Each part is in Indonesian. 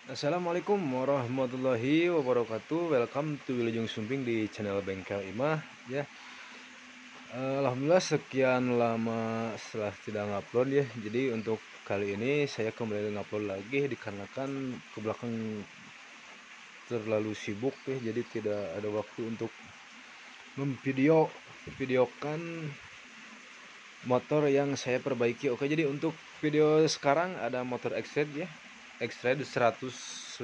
Assalamualaikum warahmatullahi wabarakatuh. Welcome to Wilujeng Sumping di channel Bengkel Imah ya. Alhamdulillah sekian lama setelah tidak ngupload ya. Jadi untuk kali ini saya kembali ngupload lagi dikarenakan ke belakang terlalu sibuk ya. Jadi tidak ada waktu untuk videokan motor yang saya perbaiki. Oke, jadi untuk video sekarang ada motor X-Ride ya. X-Ride 115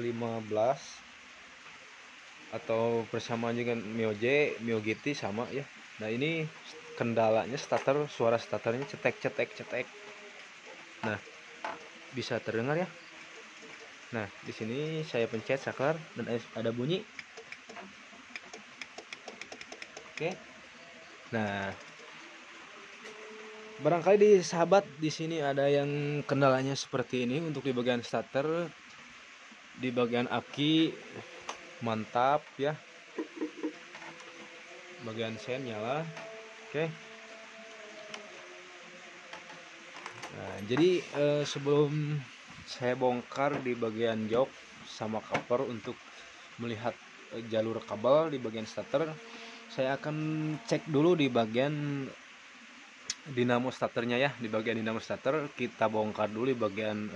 atau persamaan dengan Mio J, Mio GT sama ya. Nah, ini kendalanya starter, suara starternya cetek. Nah, bisa terdengar ya. Nah, di sini saya pencet saklar dan ada bunyi. Oke. Nah, barangkali di sahabat di sini ada yang kendalanya seperti ini untuk di bagian starter, di bagian aki mantap ya. Bagian sen nyala. Oke. Nah, jadi sebelum saya bongkar di bagian jok sama cover untuk melihat jalur kabel di bagian starter, saya akan cek dulu di bagian dinamo starternya ya. Di bagian dinamo starter kita bongkar dulu di bagian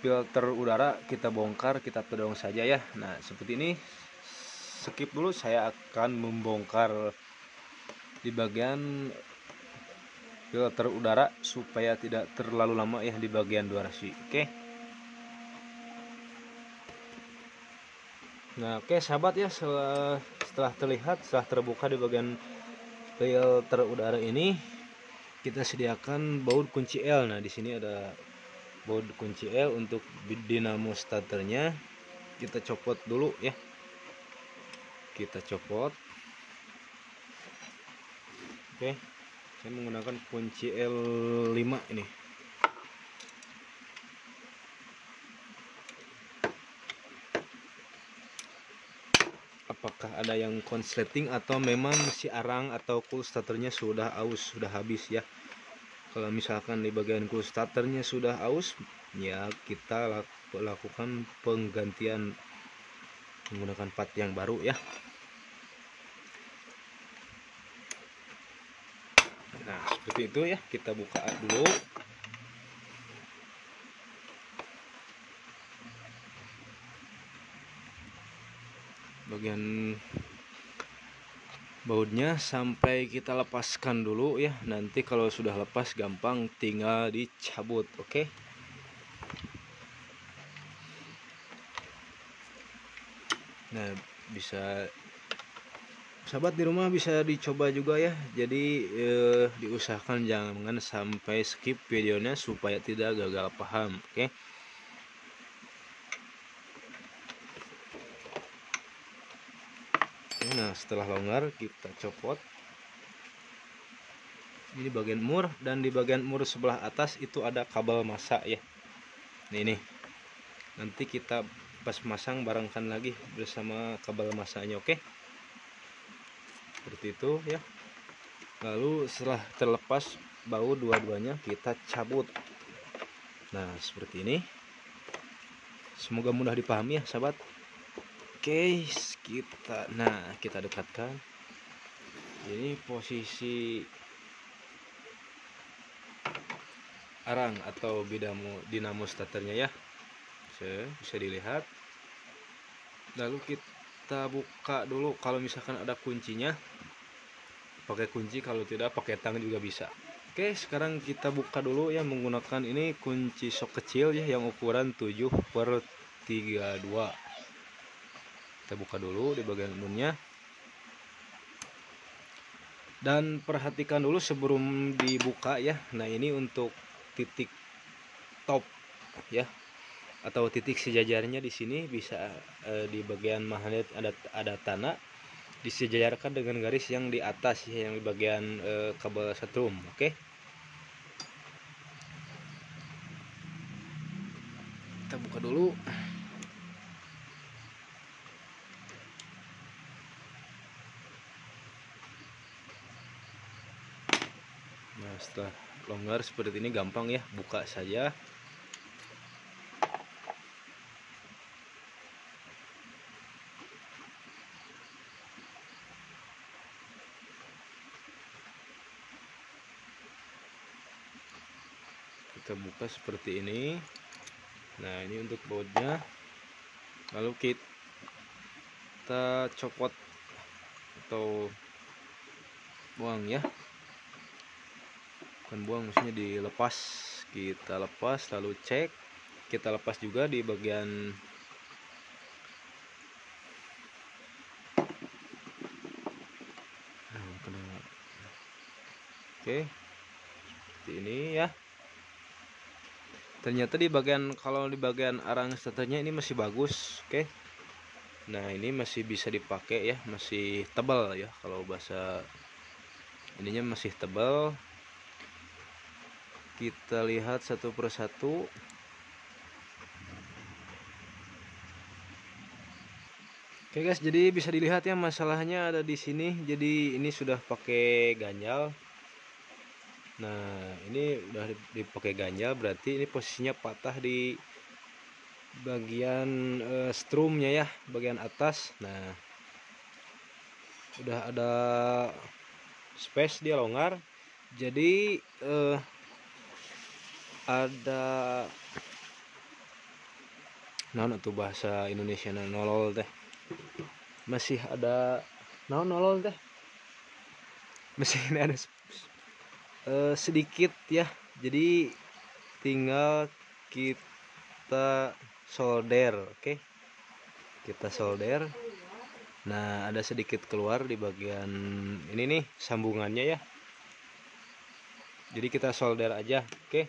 filter udara kita bongkar, kita todong saja ya. Nah, seperti ini. Skip dulu, saya akan membongkar di bagian filter udara supaya tidak terlalu lama ya di bagian durasi. Oke. Nah, oke sahabat ya, setelah terlihat, setelah terbuka di bagian filter udara ini, kita sediakan baut kunci L. Nah, di sini ada baut kunci L untuk dinamo starternya. Kita copot dulu ya. Kita copot. Oke. Saya menggunakan kunci L5 ini. Apakah ada yang konsleting atau memang si arang atau cool starternya sudah aus, sudah habis ya. Kalau misalkan di bagian cool starternya sudah aus, ya kita lakukan penggantian menggunakan part yang baru ya. Nah, seperti itu ya. Kita buka dulu. Bagian bautnya sampai kita lepaskan dulu ya. Nanti kalau sudah lepas gampang tinggal dicabut. Oke. Nah, bisa sahabat di rumah bisa dicoba juga ya. Jadi diusahakan jangan sampai skip videonya supaya tidak gagal paham. Oke. Nah, setelah longgar kita copot. Ini bagian mur, dan di bagian mur sebelah atas itu ada kabel massa ya. Ini nanti kita pas masang barengkan lagi bersama kabel massanya. Oke. Seperti itu ya. Lalu setelah terlepas baut dua-duanya kita cabut. Nah, seperti ini. Semoga mudah dipahami ya sahabat. Oke, kita dekatkan. Ini posisi arang atau dinamo starternya ya. Bisa dilihat. Lalu kita buka dulu, kalau misalkan ada kuncinya pakai kunci, kalau tidak pakai tang juga bisa. Oke, sekarang kita buka dulu ya menggunakan ini kunci sok kecil ya yang ukuran 7/32. Kita buka dulu di bagian ujungnya. Dan perhatikan dulu sebelum dibuka ya. Nah, ini untuk titik top ya, atau titik sejajarnya di sini bisa di bagian magnet ada tanah disejajarkan dengan garis yang di atas ya, yang di bagian kabel setrum. Oke. Kita buka dulu. Nah, setelah longgar seperti ini gampang ya, buka saja. kita buka seperti ini. Nah, ini untuk bautnya. Lalu kita copot atau buang ya, bukan buang, maksudnya dilepas. Kita lepas lalu cek, kita lepas juga di bagian oke, seperti ini ya. Ternyata di bagian, kalau di bagian arang starternya ini masih bagus. Oke, nah ini masih bisa dipakai ya, masih tebal ya, kalau bahasa ininya masih tebal. Kita lihat satu persatu. Oke guys, jadi bisa dilihat ya, masalahnya ada di sini. Jadi ini sudah pakai ganjal. Nah, ini udah dipakai ganjal, berarti ini posisinya patah di bagian strumnya ya, bagian atas. Nah, udah ada space, dia longgar. Jadi ada naon tuh bahasa Indonesia nolol teh. Masih ada naon nolol teh. Masih ada sedikit ya. Jadi tinggal kita solder. Oke, kita solder. Nah, ada sedikit keluar di bagian ini nih sambungannya ya. Jadi kita solder aja. Oke,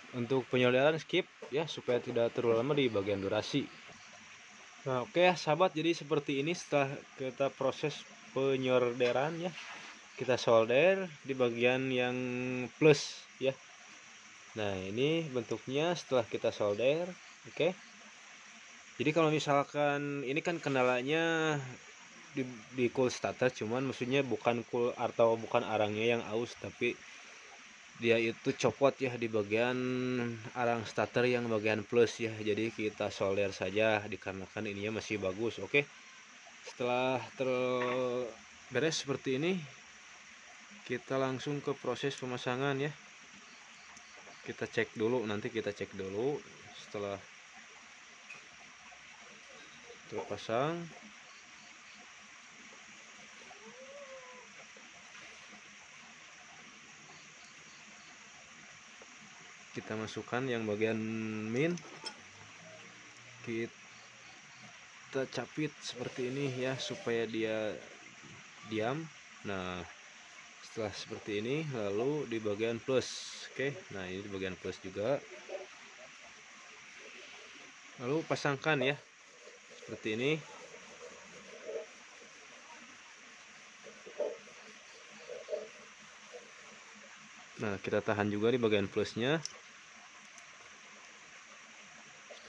untuk penyolderan skip ya, supaya tidak terlalu lama di bagian durasi. Nah, oke ya sahabat, jadi seperti ini setelah kita proses penyolderan ya, kita solder di bagian yang plus ya. Nah, ini bentuknya setelah kita solder. Oke, jadi kalau misalkan ini kan kendalanya di cool starter, cuman maksudnya bukan cool atau bukan arangnya yang aus, tapi dia itu copot ya di bagian arang starter yang bagian plus ya. Jadi kita solder saja dikarenakan ininya masih bagus. Oke, setelah beres seperti ini, kita langsung ke proses pemasangan ya. Kita cek dulu, nanti kita cek dulu setelah terpasang. Kita masukkan yang bagian min, kita capit seperti ini ya, supaya dia diam. Nah, setelah seperti ini, lalu di bagian plus. Oke, nah ini di bagian plus juga, lalu pasangkan ya seperti ini. Nah, kita tahan juga di bagian plusnya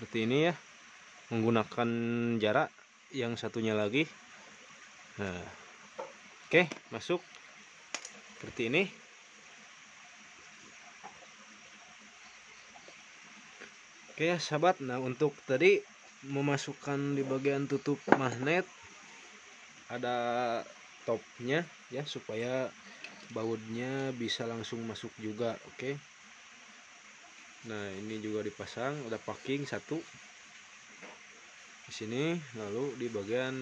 seperti ini ya, menggunakan jarak yang satunya lagi. Nah, oke, masuk seperti ini. Oke ya sahabat, nah untuk tadi memasukkan di bagian tutup magnet ada topnya ya, supaya bautnya bisa langsung masuk juga. Oke, nah ini juga dipasang, ada packing satu di sini, lalu di bagian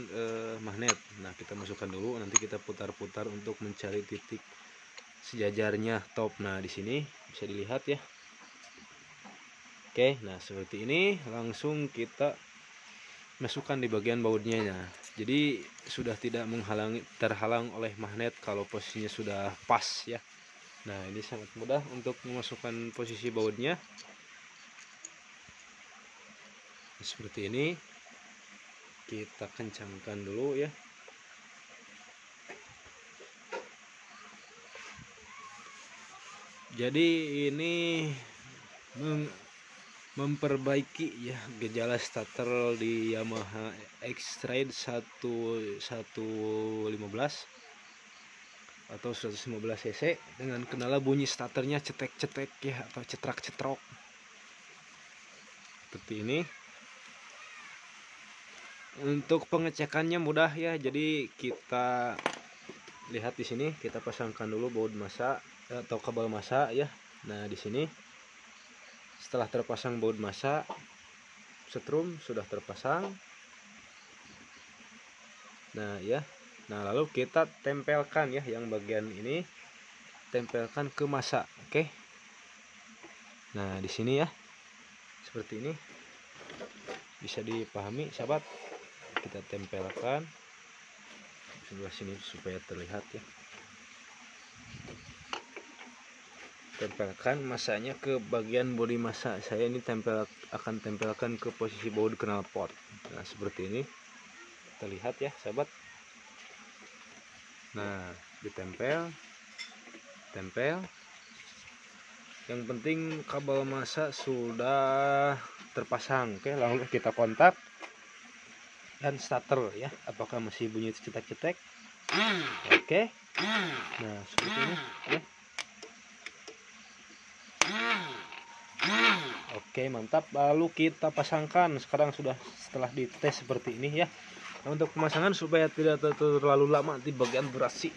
magnet. Nah, kita masukkan dulu, nanti kita putar-putar untuk mencari titik sejajarnya top. Nah, di sini bisa dilihat ya. Oke, nah seperti ini, langsung kita masukkan di bagian bautnya. Nah, jadi sudah tidak terhalang oleh magnet kalau posisinya sudah pas ya. Nah, ini sangat mudah untuk memasukkan posisi bautnya. Seperti ini, kita kencangkan dulu ya. Jadi ini memperbaiki ya gejala starter di Yamaha X-Ride 1115 atau 115 cc dengan kendala bunyi starternya cetek-cetek ya, atau cetrak-cetrok seperti ini. Untuk pengecekannya mudah ya, jadi kita lihat di sini, kita pasangkan dulu baut massa atau kabel massa ya. Nah, di sini setelah terpasang baut masa, setrum sudah terpasang. Nah, ya. Nah, lalu kita tempelkan ya yang bagian ini, tempelkan ke masa. Oke. Nah, di sini ya. Seperti ini. Bisa dipahami, sahabat. Kita tempelkan sebelah sini supaya terlihat ya. Tempelkan masanya ke bagian bodi masa. Saya ini akan tempelkan ke posisi baut knalpot. Nah, seperti ini terlihat ya, sahabat. Nah, ditempel, tempel. Yang penting kabel masa sudah terpasang. Oke, lalu kita kontak dan starter ya. Apakah masih bunyi cetek-cetek? Oke. Nah, seperti ini ya. Oke, mantap. Lalu kita pasangkan. Sekarang sudah setelah dites seperti ini ya. Nah, untuk pemasangan supaya tidak terlalu lama di bagian durasi,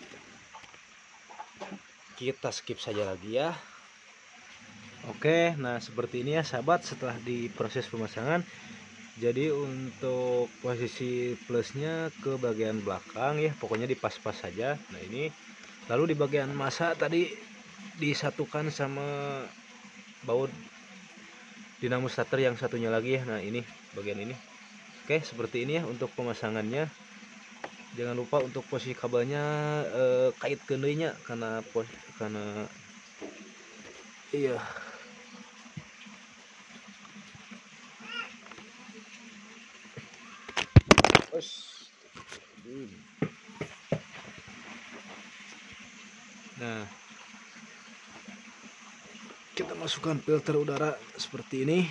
kita skip saja lagi ya. Oke, nah seperti ini ya sahabat setelah diproses pemasangan. Jadi untuk posisi plusnya ke bagian belakang ya, pokoknya dipas-pas saja. Nah ini, lalu di bagian masa tadi disatukan sama baut dinamo starter yang satunya lagi ya. Nah ini bagian ini. Oke, seperti ini ya untuk pemasangannya. Jangan lupa untuk posisi kabelnya kait kendainya karena iya. Nah, kita masukkan filter udara seperti ini,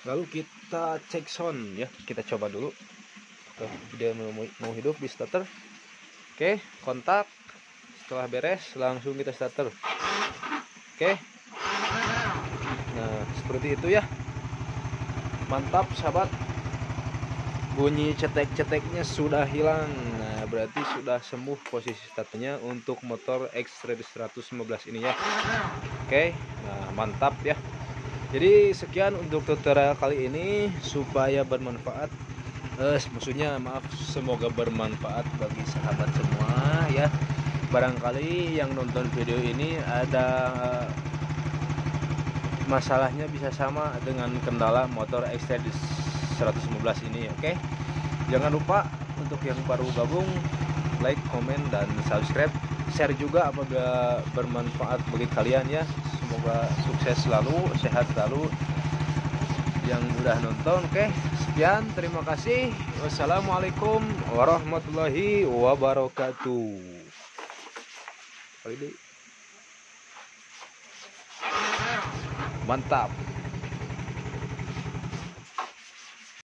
lalu kita cek sound ya. Kita coba dulu. Dia mau hidup di starter. Oke, kontak. Setelah beres langsung kita starter. Oke. Nah, seperti itu ya. Mantap sahabat. Bunyi cetek-ceteknya sudah hilang. Nah, berarti sudah sembuh posisi starternya untuk motor X-Ready 115 ini ya. Oke, nah mantap ya. Jadi sekian untuk tutorial kali ini, supaya bermanfaat. Maksudnya maaf, semoga bermanfaat bagi sahabat semua ya. Barangkali yang nonton video ini ada masalahnya bisa sama dengan kendala motor X-Ready 115 ini. Oke, jangan lupa untuk yang baru gabung, like, komen, dan subscribe, share juga apabila bermanfaat bagi kalian ya. Semoga sukses selalu, sehat selalu yang udah nonton. Oke, sekian, terima kasih. Wassalamualaikum warahmatullahi wabarakatuh. Mantap.